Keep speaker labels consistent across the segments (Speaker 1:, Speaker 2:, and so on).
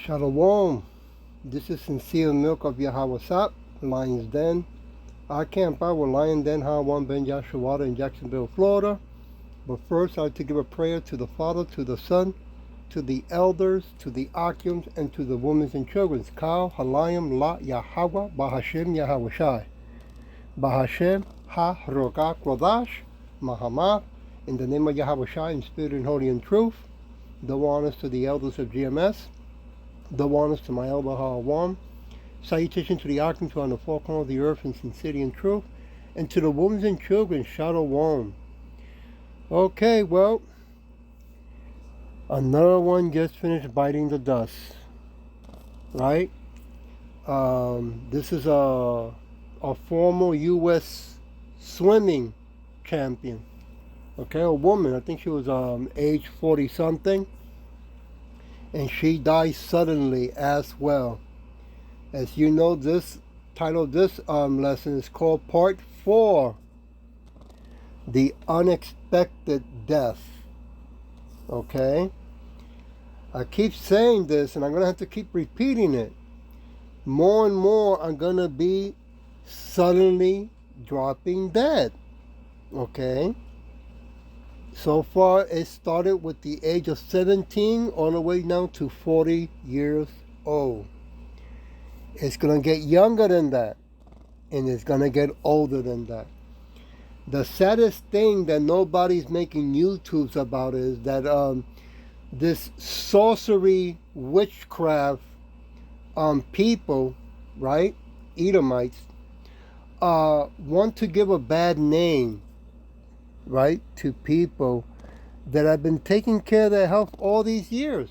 Speaker 1: Shalom. This is Sincere Milk of Yahweh Sap, Lion's Den. I camp out with Lion Den Hawan Ben Yashawada in Jacksonville, Florida. But first, I like to give a prayer to the Father, to the Son, to the elders, to the Akims, and to the women and children. Kal, Halayim, La, Yahweh, Bahashem, Yahweh Shai. Bahashem, Ha, Roga, Kodash, Mahamah. In the name of Yahweh Shai, in spirit and holy and truth. The honors to the elders of GMS. The honors to my elder Hawam. Salutation to the Akims on the four corners of the earth in sincerity and truth. And to the women and children, Shalom. Okay, well, another one just finished biting the dust, right? This is a former U.S. swimming champion, okay, a woman. I think she was age 40 something, and she died suddenly as well. As you know, this title of this lesson is called Part 4, The Unexpected Death. Okay? I keep saying this, and I'm going to have to keep repeating it. More and more are going to be suddenly dropping dead. Okay? So far, it started with the age of 17 all the way down to 40 years old. It's going to get younger than that, and it's going to get older than that. The saddest thing that nobody's making YouTubes about is that this sorcery, witchcraft people, right, Edomites, want to give a bad name, right, to people that have been taking care of their health all these years.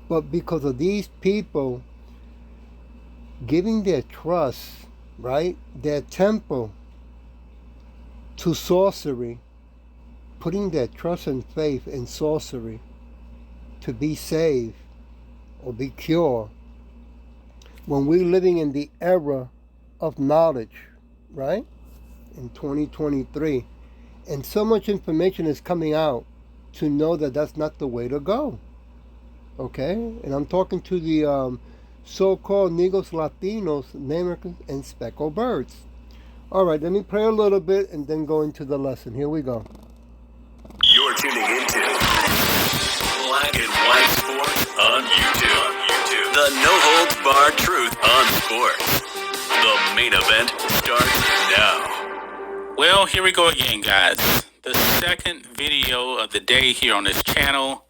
Speaker 1: But because of these people giving their trust, right, their temple to sorcery, putting their trust and faith in sorcery to be saved or be cured, when we're living in the era of knowledge, right, in 2023, and so much information is coming out to know that that's not the way to go. Okay? And I'm talking to the so-called Negros, Latinos, Americans, and speckled birds. All right, let me pray a little bit and then go into the lesson. Here we go.
Speaker 2: You're tuning into Black and White Sports on YouTube. The no-holds-barred truth on sports. The main event starts now.
Speaker 3: Well, here we go again, guys. The second video of the day here on this channel,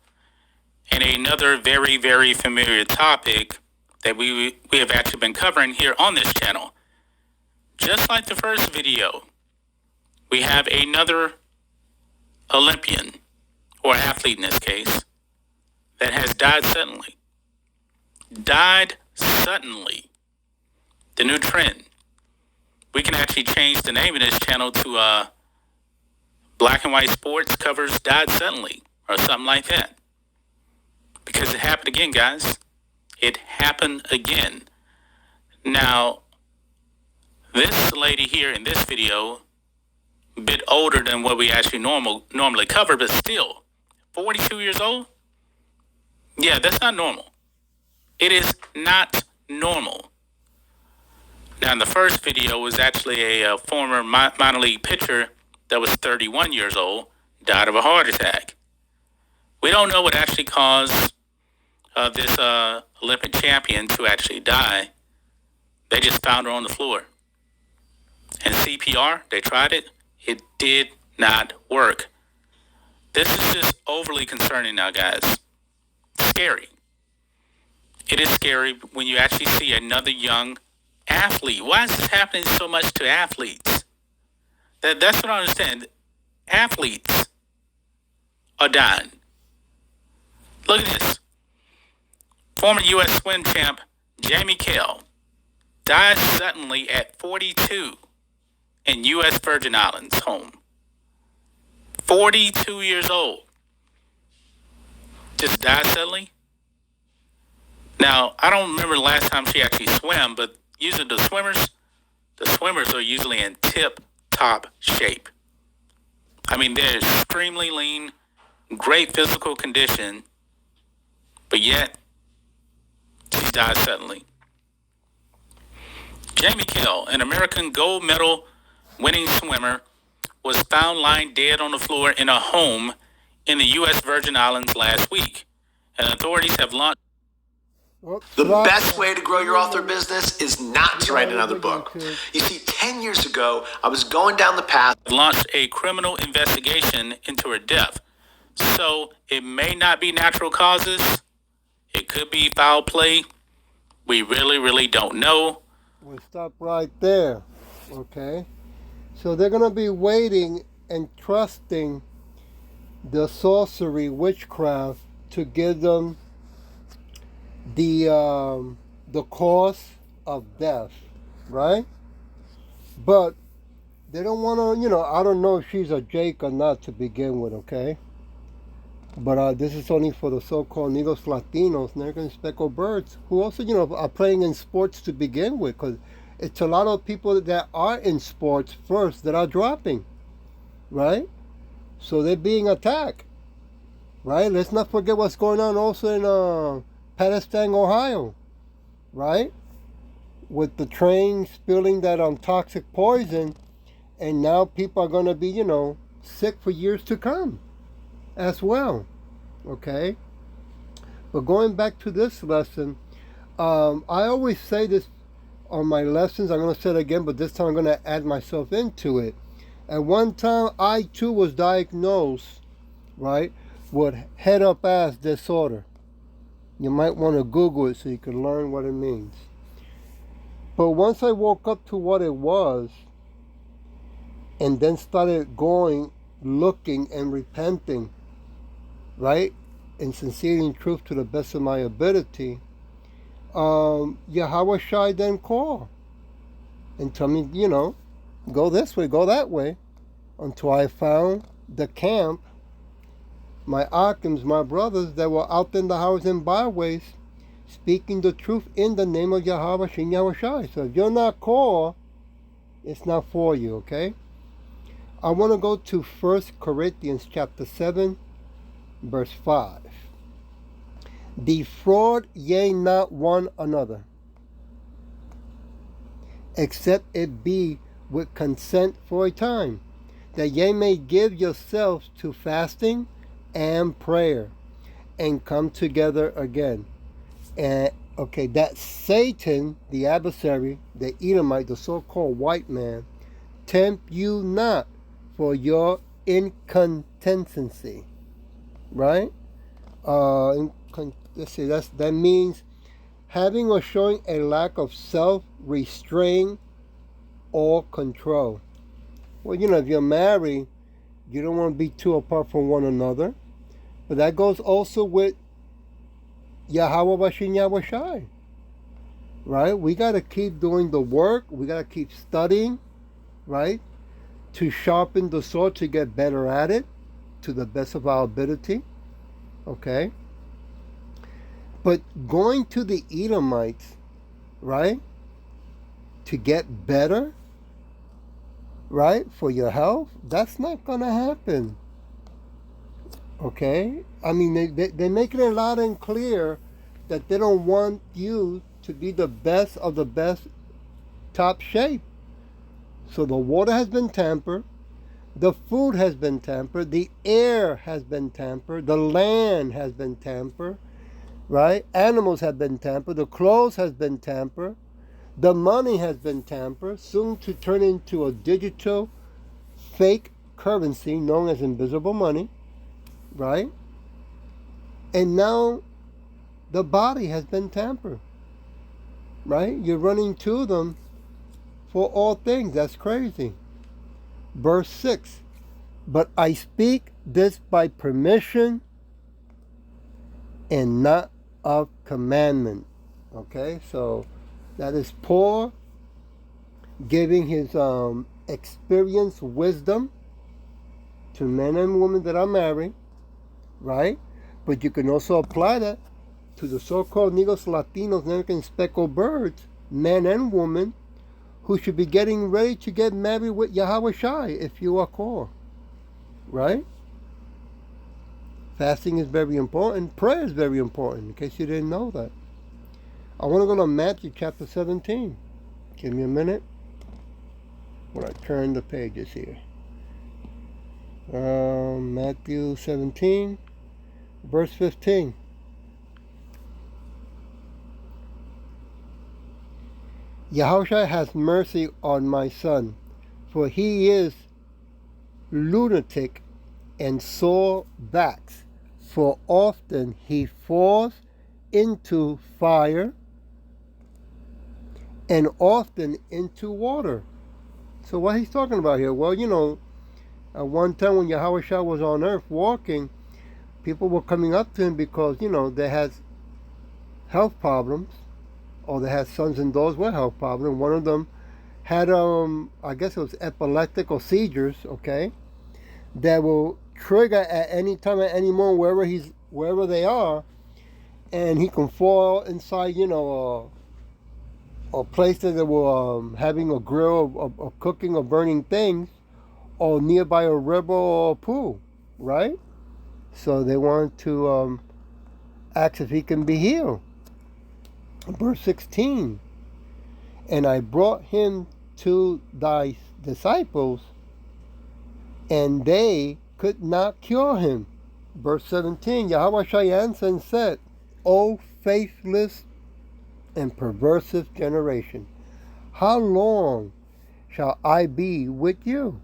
Speaker 3: and another very, very familiar topic that we have actually been covering here on this channel. Just like the first video, we have another Olympian, or athlete in this case, that has died suddenly. Died suddenly. The new trend. We can actually change the name of this channel to Black and White Sports Covers Died Suddenly, or something like that. Because it happened again, guys. It happened again. Now, this lady here in this video, a bit older than what we actually normally cover, but still, 42 years old? Yeah, that's not normal. It is not normal. Now, in the first video was actually a former minor league pitcher that was 31 years old, died of a heart attack. We don't know what actually caused this Olympic champion to actually die. They just found her on the floor. And CPR, they tried it. It did not work. This is just overly concerning now, guys. Scary. It is scary when you actually see another young athlete. Why is this happening so much to athletes? That's what I understand. Athletes are dying. Look at this. Former U.S. swim champ Jamie Kell died suddenly at 42 in U.S. Virgin Islands home. 42 years old. Just died suddenly. Now, I don't remember the last time she actually swam, but usually the swimmers are usually in tip-top shape. I mean, they're extremely lean, great physical condition, but yet died suddenly. Jamie Kell, an American gold medal winning swimmer, was found lying dead on the floor in a home in the U.S. Virgin Islands last week, and authorities have launched.
Speaker 4: The best way to grow your author business is not to write another book. You see, 10 years ago, I was going down the path.
Speaker 3: Launched a criminal investigation into her death. So it may not be natural causes. It could be foul play. We really don't know.
Speaker 1: We'll stop right there. Okay? So they're going to be waiting and trusting the sorcery, witchcraft, to give them the cause of death, right? But they don't want to, I don't know if she's a Jake or not to begin with, okay? But this is only for the so-called Negros Latinos, American speckled birds, who also, are playing in sports to begin with, because it's a lot of people that are in sports first that are dropping, right? So they're being attacked, right? Let's not forget what's going on also in Palestine, Ohio, right? With the train spilling that toxic poison, and now people are going to be, sick for years to come as well, okay? But going back to this lesson, I always say this on my lessons. I'm going to say it again, but this time I'm going to add myself into it. At one time, I too was diagnosed, right, with head-up-ass disorder. You might want to Google it so you can learn what it means. But once I woke up to what it was, and then started going, looking, and repenting, right, in sincerity and truth to the best of my ability, Yahweh Shai then called and told me, go this way, go that way, until I found the camp, my Akims, my brothers that were out in the highways and byways, speaking the truth in the name of Yahweh Shem Yahweh Shai. So if you're not called, it's not for you, okay? I want to go to 1 Corinthians chapter 7, verse 5. Defraud ye not one another, except it be with consent for a time, that ye may give yourselves to fasting and prayer, and come together again. And okay, that Satan, the adversary, the Edomite, the so-called white man, tempt you not for your incontinency, right? Let's see, that means having or showing a lack of self-restraint or control. Well, if you're married, you don't want to be too apart from one another. But that goes also with Yahweh Bashin Yahweh Shai, right? We got to keep doing the work. We got to keep studying, right? To sharpen the sword, to get better at it, to the best of our ability, okay? But going to the Edomites, right, to get better, right, for your health, that's not going to happen, okay? I mean, they're making it loud and clear that they don't want you to be the best of the best top shape. So the water has been tampered, the food has been tampered, the air has been tampered, the land has been tampered, right? Animals have been tampered, the clothes has been tampered, the money has been tampered, soon to turn into a digital fake currency known as invisible money, right? And now the body has been tampered, right? You're running to them for all things. That's crazy. Verse 6, but I speak this by permission and not of commandment. Okay, so that is Paul giving his experience, wisdom to men and women that are married, right? But you can also apply that to the so-called Negros Latinos, American speckled birds, men and women, who should be getting ready to get married with Yahweh Shai if you are called, right? Fasting is very important. Prayer is very important, in case you didn't know that. I want to go to Matthew chapter 17. Give me a minute when I turn the pages here. Matthew 17, verse 15. Yahushua has mercy on my son, for he is lunatic and sore vexed, for often he falls into fire and often into water. So what he's talking about here? Well, at one time when Yahushua was on earth walking, people were coming up to him because, they had health problems, or they had sons and daughters with health problems. One of them had, I guess it was epileptic or seizures, okay, that will trigger at any time, at any moment, wherever they are, and he can fall inside, a place that they were having a grill of cooking or burning things, or nearby a river or a pool, right? So they want to ask if he can be healed. Verse 16, and I brought him to thy disciples, and they could not cure him. Verse 17, Yahweh answered and said, O faithless and perversive generation, how long shall I be with you?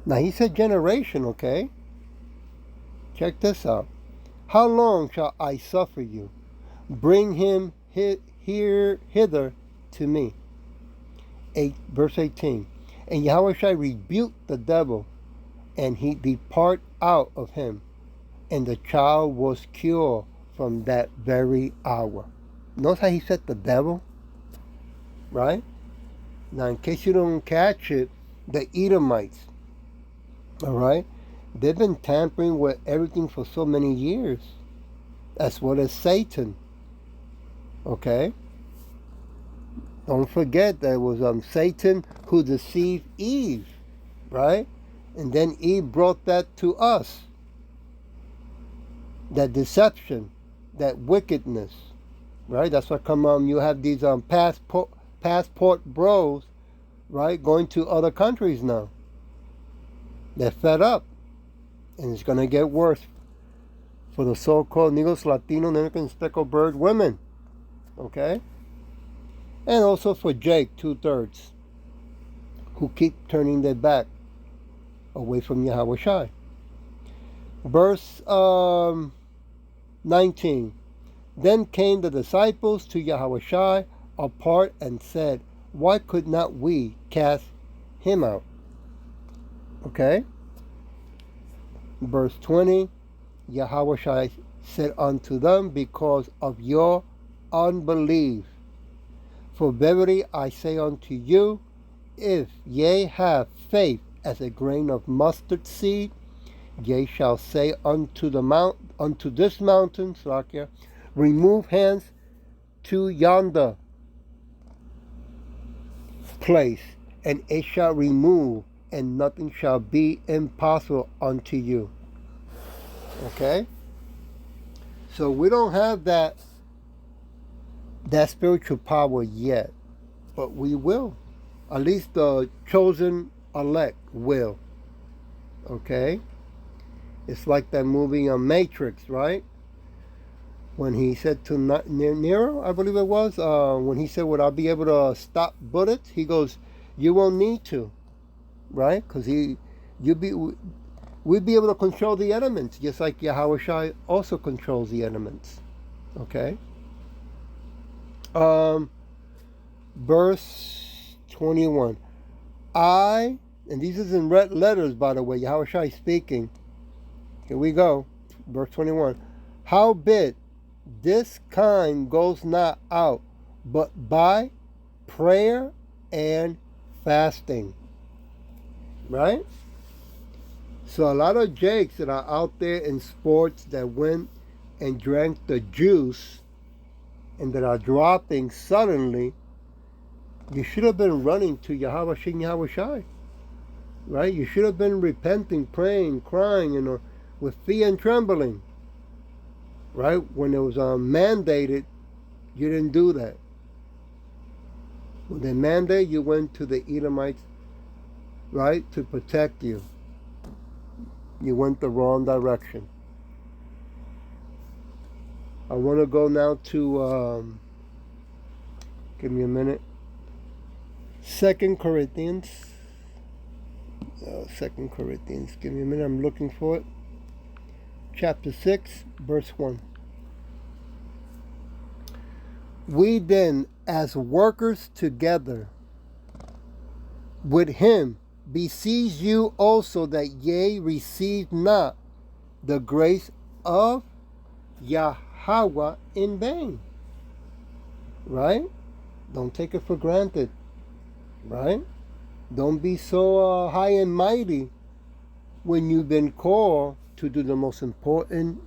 Speaker 1: Now he said generation, okay? Check this out. How long shall I suffer you? Bring him hither to me. Verse 18. And Yahweh shall rebuke the devil, and he depart out of him. And the child was cured from that very hour. Notice how he said the devil? Right? Now, in case you don't catch it, the Edomites, all right, they've been tampering with everything for so many years. As well as Satan. Okay? Don't forget that it was Satan who deceived Eve, right? And then Eve brought that to us. That deception, that wickedness, right? That's why you have these passport bros, right, going to other countries now. They're fed up, and it's going to get worse for the so-called Negros, Latino, American speckled bird women, okay? And also for Jake, 2/3, who keep turning their back away from Yahweh Shai. Verse 19. Then came the disciples to Yahweh Shai apart and said, why could not we cast him out? Okay? Verse 20. Yahweh Shai said unto them, because of your unbelief. For verily I say unto you, if ye have faith as a grain of mustard seed, ye shall say unto this mountain, Slakia, remove hence to yonder place, and it shall remove, and nothing shall be impossible unto you. Okay? So we don't have that spiritual power yet, but we will. At least the chosen elect will. Okay? It's like that movie Matrix, right? When he said to Nero, I believe it was, when he said, would I be able to stop bullets? He goes, you won't need to, right? Because we'd be able to control the elements, just like Yahweh Shai also controls the elements. Okay? Verse 21. And these is in red letters, by the way, Yahweh Shai speaking. Here we go. Verse 21. Howbeit, this kind goes not out, but by prayer and fasting. Right? So a lot of jakes that are out there in sports that went and drank the juice and that are dropping suddenly, you should have been running to Yahweh Shin Yahweh Shai. Right? You should have been repenting, praying, crying, with fear and trembling. Right? When it was mandated You didn't do that. When they mandate, you went to the Edomites, right, to protect you. You went the wrong direction. I want to go now to, give me a minute, 2 Corinthians. 2 Corinthians, give me a minute, I'm looking for it. Chapter 6, verse 1. We then, as workers together with him, beseech you also that ye receive not the grace of Yahweh in vain. Right? Don't take it for granted. Right? Don't be so high and mighty when you've been called to do the most important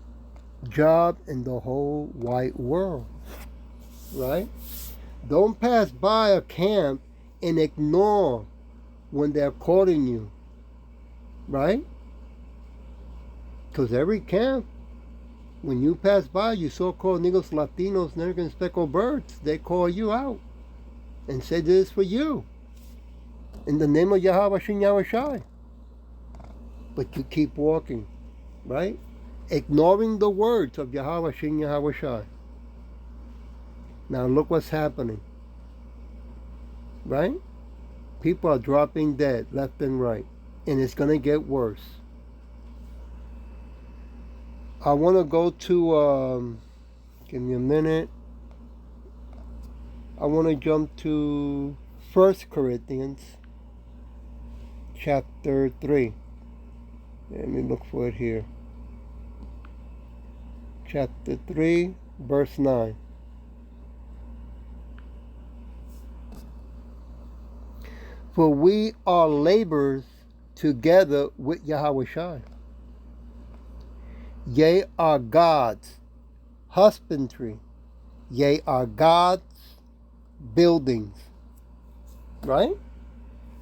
Speaker 1: job in the whole wide world. Right? Don't pass by a camp and ignore when they're calling you. Right? Because every camp, when you pass by, you so-called Negros, Latinos, American speckled birds, they call you out and say this is for you. In the name of Yahweh Shin Yahweh Shai. But you keep walking. Right? Ignoring the words of Yahweh Shin Yahweh Shai. Now look what's happening. Right? People are dropping dead left and right. And it's going to get worse. I want to go to, give me a minute. I want to jump to 1 Corinthians chapter 3. Let me look for it here. Chapter 3, verse 9. For we are laborers together with Yahweh Shai. Ye are God's husbandry. Ye are God's buildings. Right?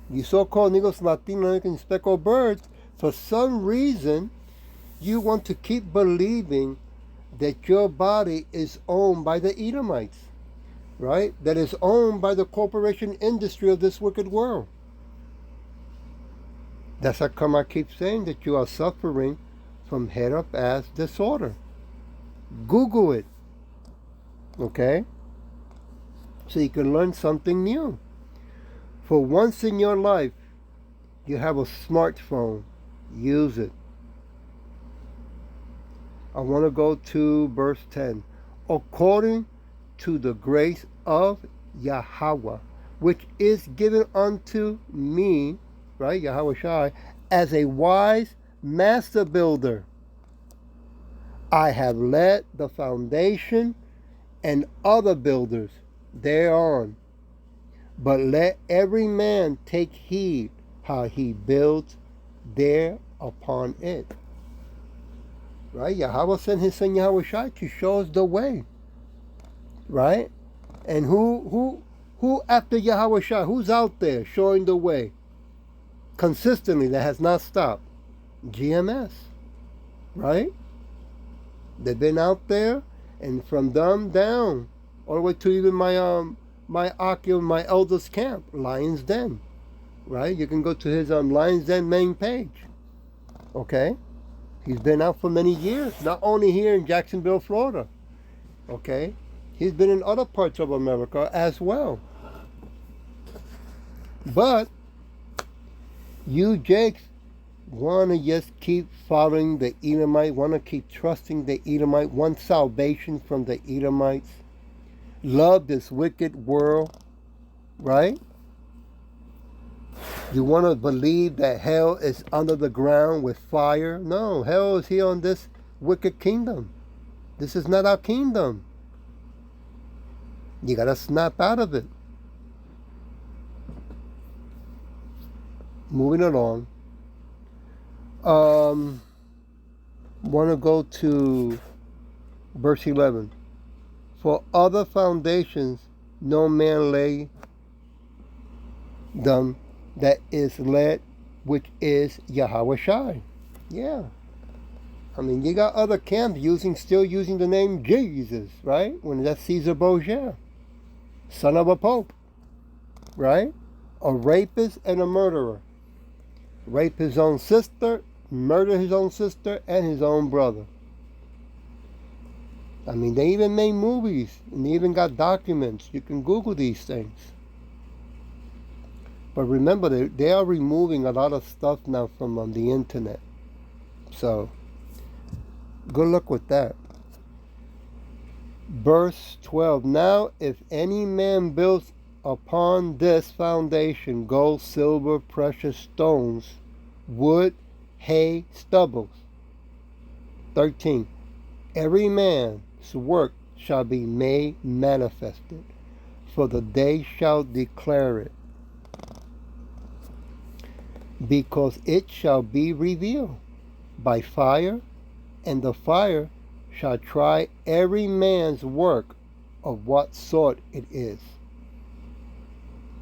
Speaker 1: You so-called Negros, Latino, American speckled birds, for some reason, you want to keep believing that your body is owned by the Edomites. Right? That is owned by the corporation industry of this wicked world. That's how come I keep saying that you are suffering from head up ass disorder. Google it. Okay? So you can learn something new. For once in your life, you have a smartphone. Use it. I want to go to verse 10. According to the grace of Yahweh, which is given unto me, right, Yahweh Shai, as a wise master builder. I have laid the foundation, and other builders thereon. But let every man take heed how he builds there upon it. Right? Yahweh sent his son Yahweh Shai to show us the way. Right? And who after Yahweh Shai, who's out there showing the way consistently that has not stopped? GMS. Right? They've been out there, and from them down, all the way to even my eldest camp, Lion's Den. Right? You can go to his Lion's Den main page. Okay? He's been out for many years, not only here in Jacksonville, Florida. Okay? He's been in other parts of America as well. But you Jakes want to just keep following the Edomite, want to keep trusting the Edomite, want salvation from the Edomites, love this wicked world, right? You want to believe that hell is under the ground with fire? No, hell is here on this wicked kingdom. This is not our kingdom. You got to snap out of it. Moving along. Want to go to verse 11. For other foundations no man lay them that is led, which is Yahweh Shai. Yeah. I mean, you got other camps still using the name Jesus, right? When that's Caesar Borgia, son of a pope, right? A rapist and a murderer. Rape his own sister, murder his own sister and his own brother. I mean, they even made movies, and they even got documents. You can Google these things. But remember, they are removing a lot of stuff now from the internet. So, good luck with that. Verse 12. Now, if any man builds upon this foundation gold, silver, precious stones, wood, hay, stubble. 13. Every man's work shall be made manifested, for the day shall declare it, because it shall be revealed by fire, and the fire shall try every man's work of what sort it is.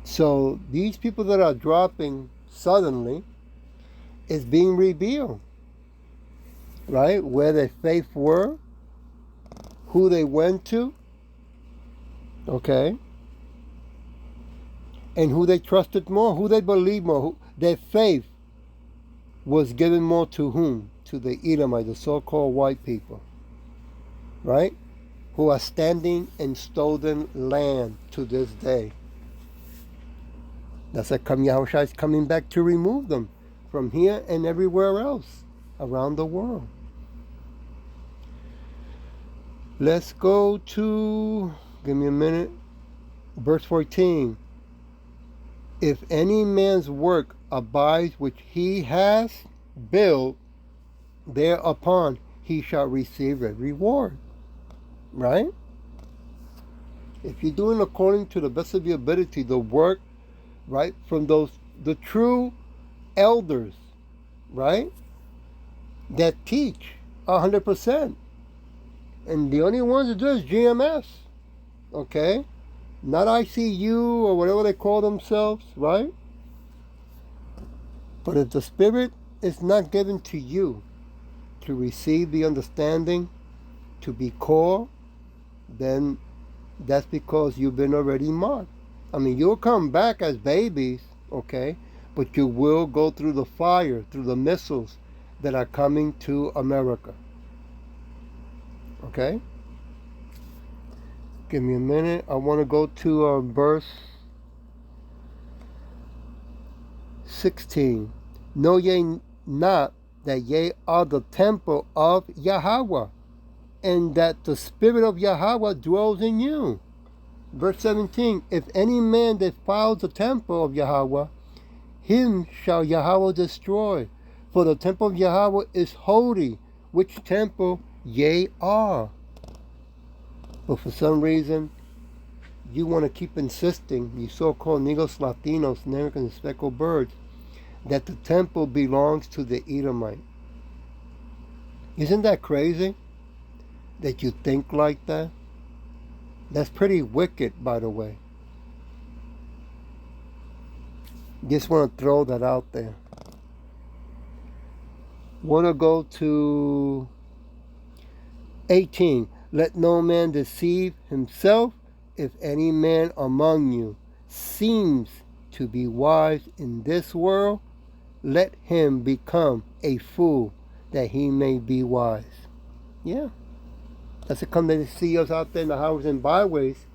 Speaker 1: So these people that are dropping suddenly is being revealed, right? Where their faith were, who they went to, okay? And who they trusted more, who they believed more, their faith was given more to whom? To the Edomites, the so-called white people, right? Who are standing in stolen land to this day. That's why Yahushua is coming back to remove them from here and everywhere else around the world. Let's go to, give me a minute, verse 14. If any man's work abides which he has built, thereupon he shall receive a reward. Right? If you're doing according to the best of your ability, the work, right, from the true elders, right, that teach 100%. And the only ones that do is GMS, okay? Not ICU or whatever they call themselves, right? But if the Spirit is not given to you to receive the understanding, to be core, then that's because you've been already marked. I mean, you'll come back as babies, okay? But you will go through the fire, through the missiles that are coming to America. Okay? Give me a minute. I want to go to verse 16. Know ye not that ye are the temple of Yahweh, and that the Spirit of Yahweh dwells in you? Verse 17. If any man defiles the temple of Yahweh, him shall Yahweh destroy. For the temple of Yahweh is holy, which temple ye are. But for some reason, you want to keep insisting, you so-called Negros Latinos, Americans, and speckled birds, that the temple belongs to the Edomite. Isn't that crazy? That you think like that? That's pretty wicked, by the way. Just want to throw that out there. Want to go to 18. Let no man deceive himself. If any man among you seems to be wise in this world, let him become a fool, that he may be wise. Yeah. That's to come to see us out there in the highways and byways,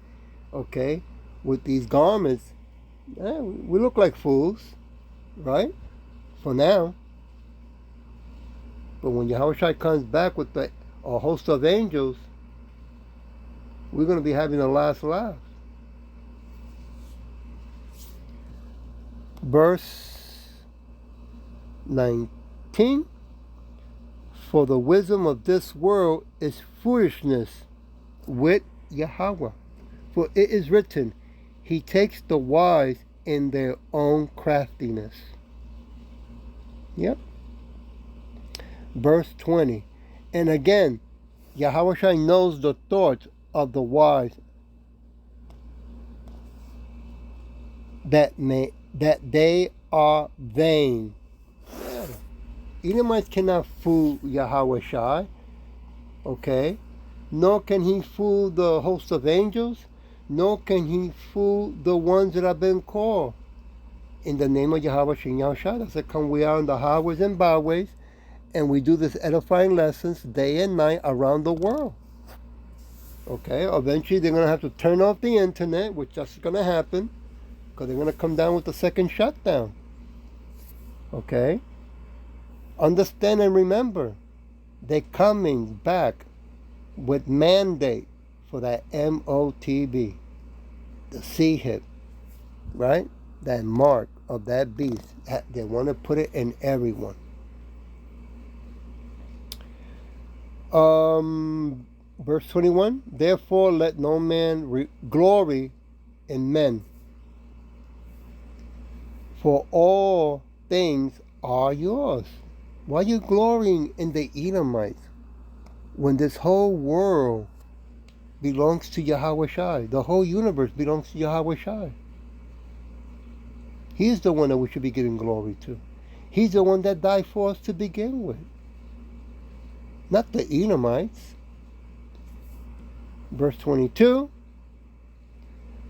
Speaker 1: okay, with these garments. Yeah, we look like fools, right? For now. But when Yahushua comes back with a host of angels, we're going to be having the last laugh. Verse 19. For the wisdom of this world is foolishness with Yahweh. For it is written, He takes the wise in their own craftiness. Yep. Verse 20. And again, Yahweh knows the thoughts of the wise, that they are vain. Yeah. Edomites cannot fool Yahweh Shai, okay? Nor can he fool the host of angels, nor can he fool the ones that have been called in the name of Yahweh Shem Yahushua. That's how come we are in the highways and byways, and we do this edifying lessons day and night around the world. Okay, eventually they're going to have to turn off the internet, which that's going to happen, because they're going to come down with the second shutdown. Okay? Understand and remember, they're coming back with mandate for that MOTB, the CHIP, right? That mark of that beast. They want to put it in everyone. Verse 21, therefore let no man glory in men, for all things are yours. Why are you glorying in the Edomites when this whole world belongs to Yahweh Shai? The whole universe belongs to Yahweh Shai. He's the one that we should be giving glory to. He's the one that died for us to begin with, not the Edomites. Verse 22,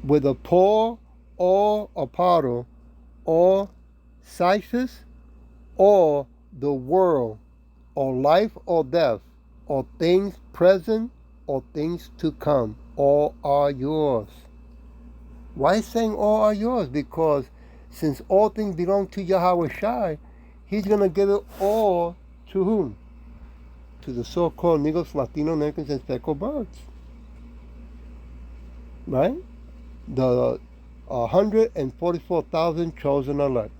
Speaker 1: with a poor or aparo or Sisyphus or the world or life or death or things present or things to come, all are yours. Why is saying all are yours? Because since all things belong to Yahweh Shai, he's going to give it all to whom? To the so-called Negroes, Latino Americans, and speckled birds. Right? The 144,000 chosen elect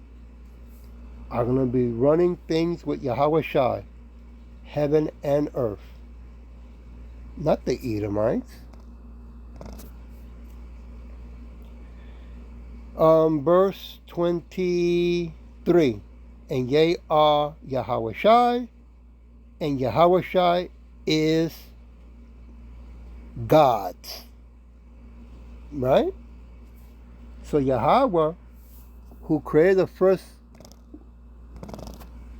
Speaker 1: are going to be running things with Yahweh Shai, heaven and earth. Not the Edomites. Verse 23. And ye are Yahweh Shai, and Yahweh Shai is God. Right? So Yahweh, who created the first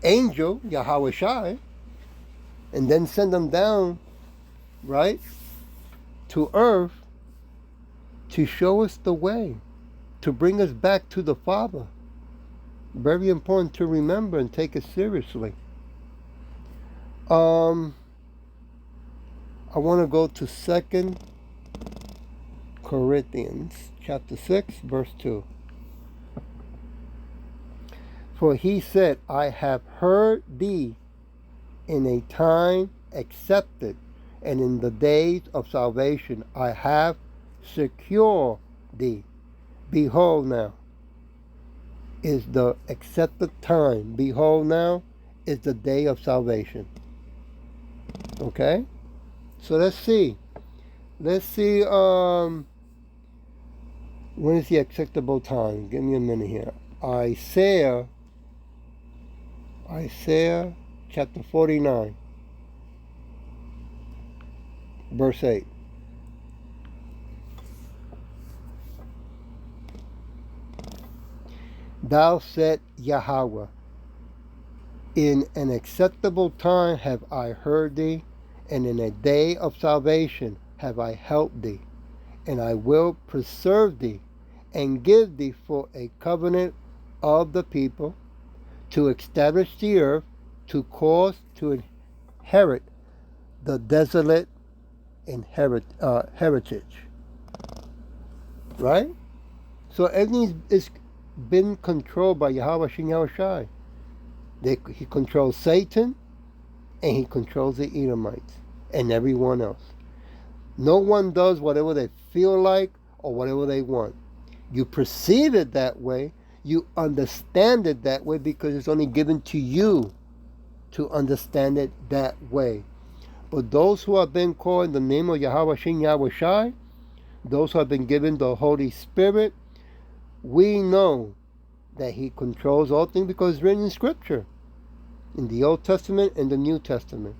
Speaker 1: angel, Yahweh Shai, and then sent them down, right, to earth to show us the way, to bring us back to the Father. Very important to remember and take it seriously. I want to go to 2 Corinthians chapter 6, verse 2. For he said, I have heard thee in a time accepted, and in the days of salvation I have secured thee. Behold now is the accepted time. Behold now is the day of salvation. Okay? So let's see. Let's see, when is the acceptable time? Give me a minute here. Isaiah chapter 49, verse 8. Thou said, Yahweh, in an acceptable time have I heard thee, and in a day of salvation have I helped thee, and I will preserve thee, and give thee for a covenant of the people, to establish the earth, to cause to inherit the desolate heritage. Right? So everything is been controlled by Yahweh Shem Yahushai. He controls Satan, and he controls the Edomites and everyone else. No one does whatever they feel like or whatever they want. You perceive it that way. You understand it that way because it's only given to you to understand it that way. But those who have been called in the name of Yahweh Shem Yahushai, those who have been given the Holy Spirit, we know that he controls all things because it's written in Scripture, in the Old Testament and the New Testament.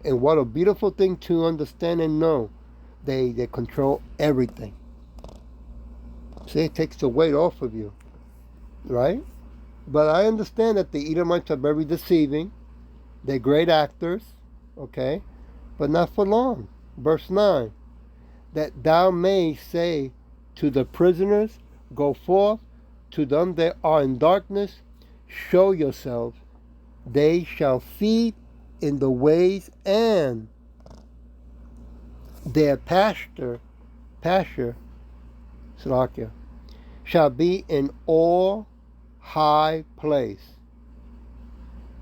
Speaker 1: And what a beautiful thing to understand and know. They control everything. See, it takes the weight off of you, right? But I understand that the Edomites are very deceiving, They're great actors, okay, but not for long. Verse 9, that thou may say to the prisoners, go forth, to them that are in darkness, show yourselves. They shall feed in the ways, and their pasture, Salakia, shall be in all high place.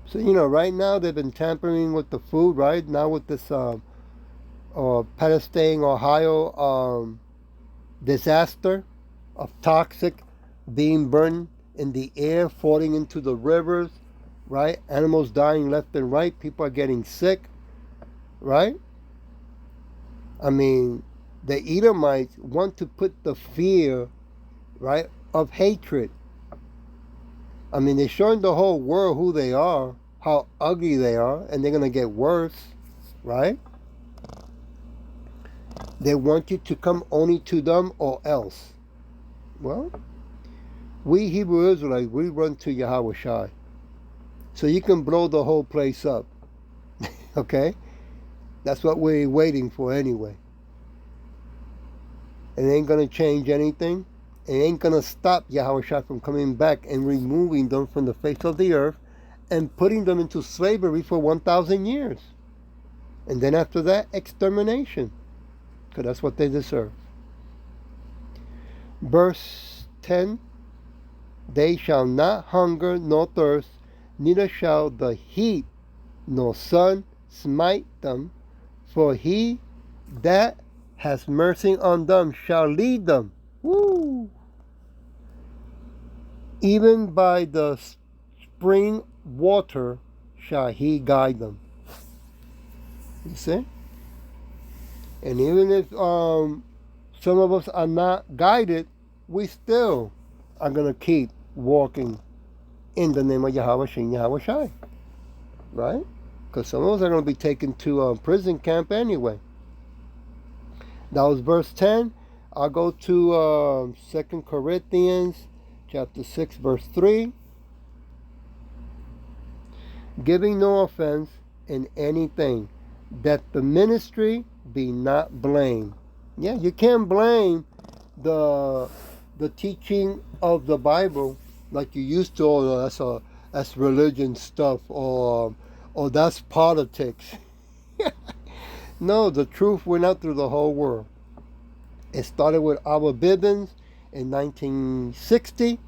Speaker 1: So, right now they've been tampering with the food, right? Now with this Palestine, Ohio disaster of toxic being burned in the air, falling into the rivers, right? Animals dying left and right. People are getting sick, right? I mean, the Edomites want to put the fear, right, of hatred. I mean, they're showing the whole world who they are, how ugly they are, and they're going to get worse, right? They want you to come only to them or else. Well, we Hebrew Israelites, we run to Yahweh Shai. So you can blow the whole place up. Okay? That's what we're waiting for anyway. It ain't going to change anything. It ain't going to stop Yahweh Shai from coming back and removing them from the face of the earth and putting them into slavery for 1,000 years. And then after that, extermination. Because that's what they deserve. Verse 10, they shall not hunger nor thirst, neither shall the heat nor sun smite them, for he that has mercy on them shall lead them. Woo! Even by the spring water shall he guide them. You see? And even if some of us are not guided, we still are going to keep walking in the name of Yahweh Shem Yahweh Shai. Right? Because some of us are going to be taken to a prison camp anyway. That was verse 10. I'll go to 2 Corinthians chapter 6, verse 3. Giving no offense in anything, that the ministry be not blamed. Yeah, you can't blame the teaching of the Bible like you used to. Oh, that's religion stuff, or that's politics. No, the truth went out through the whole world. It started with Abba Bivens in 1960.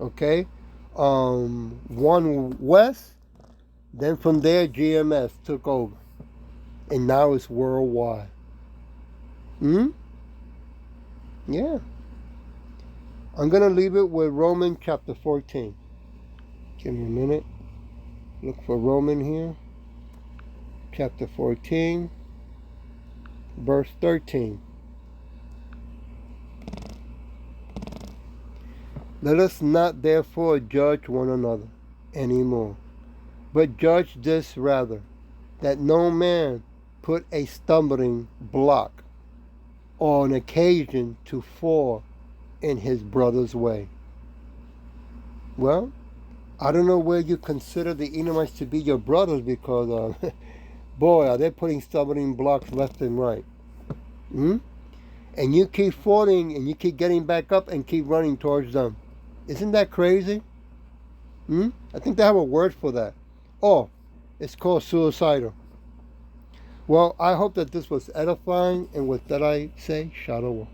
Speaker 1: Okay, One West. Then from there, GMS took over. And now it's worldwide. Yeah. I'm going to leave it with Romans chapter 14. Give me a minute. Look for Roman here. Chapter 14. Verse 13. Let us not therefore judge one another anymore, but judge this rather, that no man put a stumbling block or an occasion to fall in his brother's way. Well, I don't know where you consider the Edomites to be your brothers, because boy, are they putting stumbling blocks left and right. And you keep falling and you keep getting back up and keep running towards them. Isn't that crazy? I think they have a word for that. Oh, it's called suicidal. Well, I hope that this was edifying, and with that I say, Shalom.